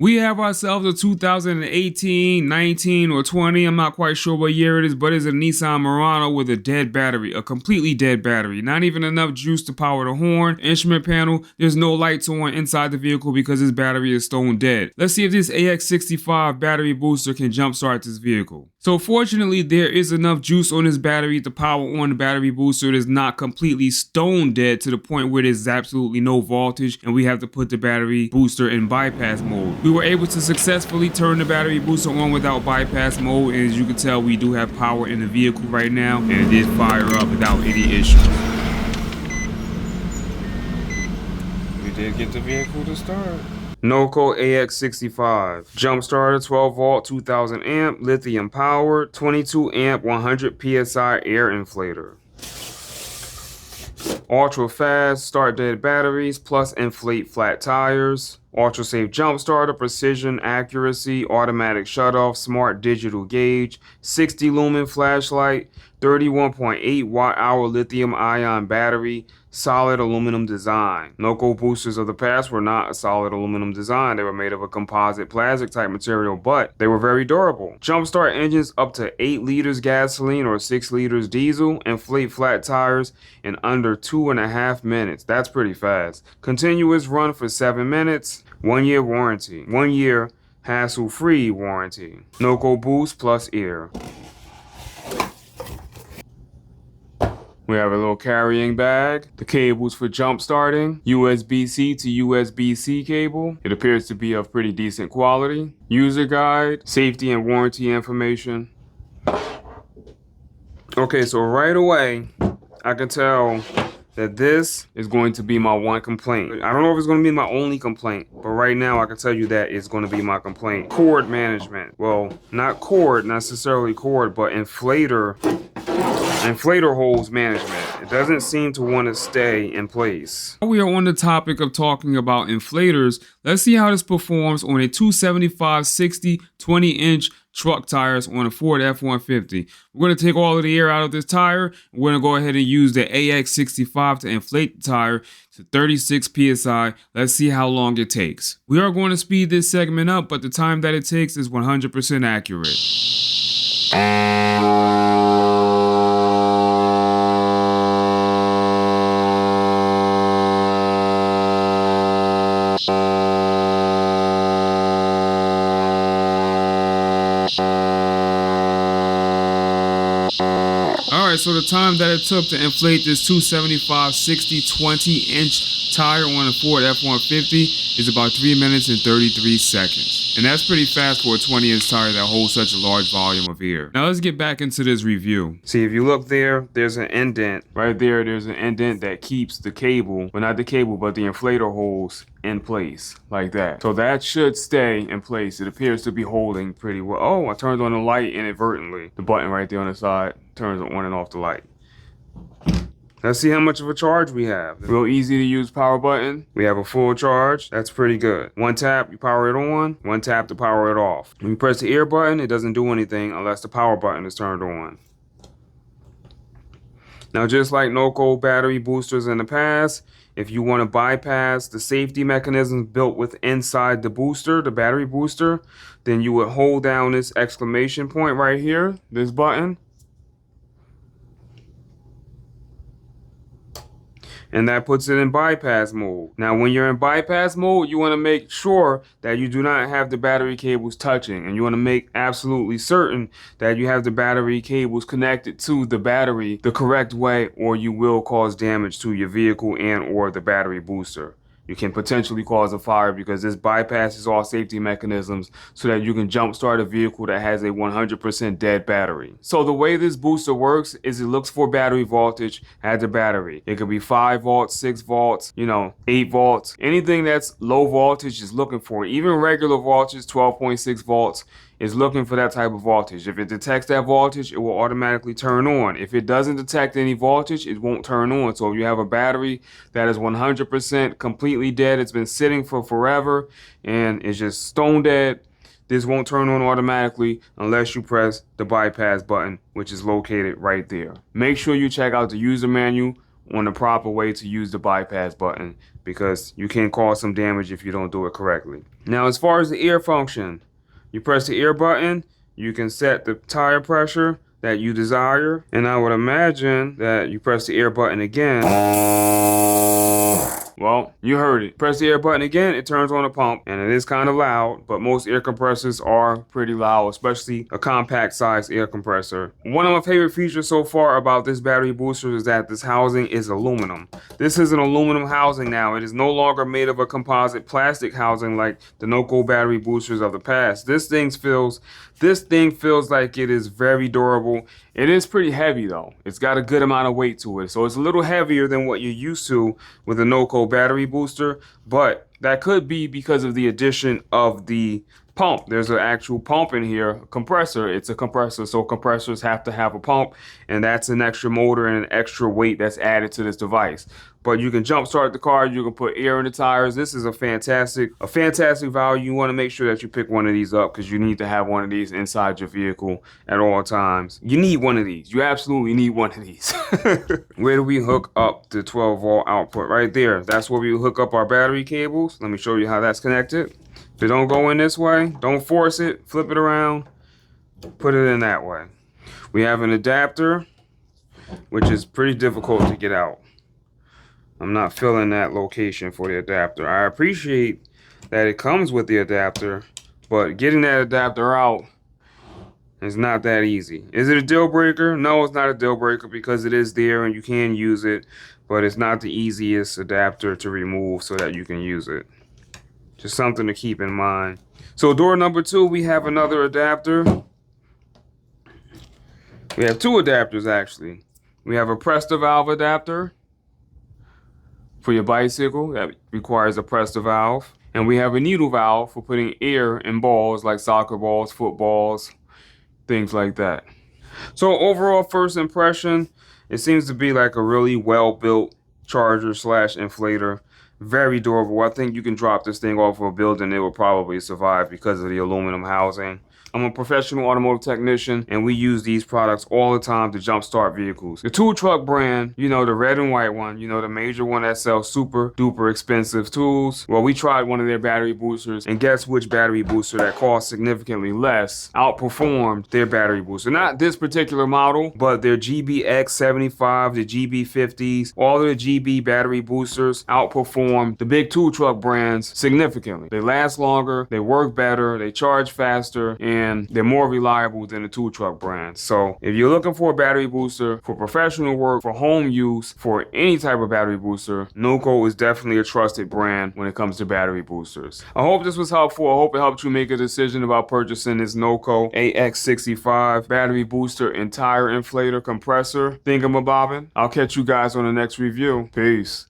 We have ourselves a 2018, 19, or 20, I'm not quite sure what year it is, but it's a Nissan Murano with a dead battery, a completely dead battery. Not even enough juice to power the horn, instrument panel, there's no lights on inside the vehicle because this battery is stone dead. Let's see if this AX65 battery booster can jumpstart this vehicle. So fortunately, there is enough juice on this battery to power on the battery booster. It is not completely stone dead to the point where there's absolutely no voltage and we have to put the battery booster in bypass mode. We were able to successfully turn the battery booster on without bypass mode, and as you can tell, we do have power in the vehicle right now, and it did fire up without any issues. We did get the vehicle to start. NOCO AX65, jump starter, 12 volt, 2000 amp, lithium powered, 22 amp, 100 psi air inflator. Ultra fast start dead batteries plus inflate flat tires. Ultra safe jump starter, precision, accuracy, automatic shutoff, smart digital gauge, 60 lumen flashlight, 31.8 watt hour lithium ion battery, solid aluminum design. NOCO boosters of the past were not a solid aluminum design. They were made of a composite plastic type material, but they were very durable. Jumpstart engines up to 8 liters gasoline or 6 liters diesel. Inflate flat tires in under 2.5 minutes. That's pretty fast. Continuous run for 7 minutes. 1 year warranty. 1 year hassle-free warranty. NOCO boost plus air. We have a little carrying bag, the cables for jump starting, USB-C to USB-C cable. It appears to be of pretty decent quality. User guide, safety and warranty information. Okay, so right away, I can tell that this is going to be my one complaint. I don't know if it's going to be my only complaint, but right now I can tell you that it's going to be my complaint. Cord management. Well, not cord, necessarily cord, but inflator hose management. It doesn't seem to want to stay in place. While we are on the topic of talking about inflators, let's see how this performs on a 275/60 20-inch truck tires on a Ford F-150. We're going to take all of the air out of this tire. We're going to go ahead and use the AX65 to inflate the tire to 36 psi. Let's see how long it takes. We are going to speed this segment up, but the time that it takes is 100% accurate. Alright, so the time that it took to inflate this 275/60 20-inch tire on a Ford F-150 is about 3 minutes and 33 seconds. And that's pretty fast for a 20-inch tire that holds such a large volume of air. Now let's get back into this review. See, if you look there, there's an indent. Right there, there's an indent that keeps the cable, well, not the cable, but the inflator hose in place, like that. So that should stay in place. It appears to be holding pretty well. Oh, I turned on the light inadvertently. The button right there on the side turns on and off the light. Let's see how much of a charge we have. Real easy to use power button. We have a full charge. That's pretty good. One tap, you power it on. One tap to power it off. When you press the air button, it doesn't do anything unless the power button is turned on. Now, just like NOCO battery boosters in the past, if you want to bypass the safety mechanisms built with inside the booster, the battery booster, then you would hold down this exclamation point right here, this button. And that puts it in bypass mode. Now, when you're in bypass mode, you want to make sure that you do not have the battery cables touching. And you want to make absolutely certain that you have the battery cables connected to the battery the correct way, or you will cause damage to your vehicle and or the battery booster. You can potentially cause a fire because this bypasses all safety mechanisms so that you can jumpstart a vehicle that has a 100% dead battery. So the way this booster works is it looks for battery voltage at the battery. It could be 5 volts, 6 volts, 8 volts. Anything that's low voltage is looking for it. Even regular voltage, 12.6 volts, is looking for that type of voltage. If it detects that voltage, it will automatically turn on. If it doesn't detect any voltage, it won't turn on. So if you have a battery that is 100% completely dead, it's been sitting for forever, and it's just stone dead, this won't turn on automatically unless you press the bypass button, which is located right there. Make sure you check out the user manual on the proper way to use the bypass button, because you can cause some damage if you don't do it correctly. Now, as far as the air function, you press the air button, you can set the tire pressure that you desire, and I would imagine that you press the air button again. Well, you heard it. Press the air button again, it turns on the pump, and it is kind of loud, but most air compressors are pretty loud, especially a compact size air compressor. One of my favorite features so far about this battery booster is that this housing is aluminum. This is an aluminum housing now. It is no longer made of a composite plastic housing like the NOCO battery boosters of the past. This thing feels like it is very durable. It is pretty heavy though. It's got a good amount of weight to it. So it's a little heavier than what you're used to with a NOCO battery booster, but that could be because of the addition of the pump. There's an actual pump in here, a compressor. It's a compressor, so compressors have to have a pump, and that's an extra motor and an extra weight that's added to this device. But you can jump start the car, you can put air in the tires. This is a fantastic value. You want to make sure that you pick one of these up, because you need to have one of these inside your vehicle at all times. You need one of these. You absolutely need one of these. Where do we hook up the 12-volt output? Right there. That's where we hook up our battery cables. Let me show you how that's connected. If it don't go in this way, don't force it, flip it around, put it in that way. We have an adapter, which is pretty difficult to get out. I'm not filling that location for the adapter. I appreciate that it comes with the adapter, but getting that adapter out is not that easy. Is it a deal breaker? No, it's not a deal breaker, because it is there and you can use it, but it's not the easiest adapter to remove so that you can use it. Just something to keep in mind. So door number 2, we have another adapter. We have 2 adapters actually. We have a Presta valve adapter for your bicycle that requires a Presta valve. And we have a needle valve for putting air in balls like soccer balls, footballs, things like that. So overall first impression, it seems to be like a really well-built charger slash inflator. Very durable. I think you can drop this thing off of a building, it will probably survive because of the aluminum housing. I'm a professional automotive technician, and we use these products all the time to jumpstart vehicles. The tool truck brand, you know, the red and white one, you know, the major one that sells super duper expensive tools. Well, we tried one of their battery boosters, and guess which battery booster that cost significantly less outperformed their battery booster. Not this particular model, but their GBX75, the GB50s, all of the GB battery boosters outperform the big tool truck brands significantly. They last longer, they work better, they charge faster, and they're more reliable than the tool truck brands. So if you're looking for a battery booster for professional work, for home use, for any type of battery booster, NOCO is definitely a trusted brand when it comes to battery boosters. I hope this was helpful. I hope it helped you make a decision about purchasing this NOCO AX65 battery booster and tire inflator compressor thingamabobbin. I'll catch you guys on the next review. Peace.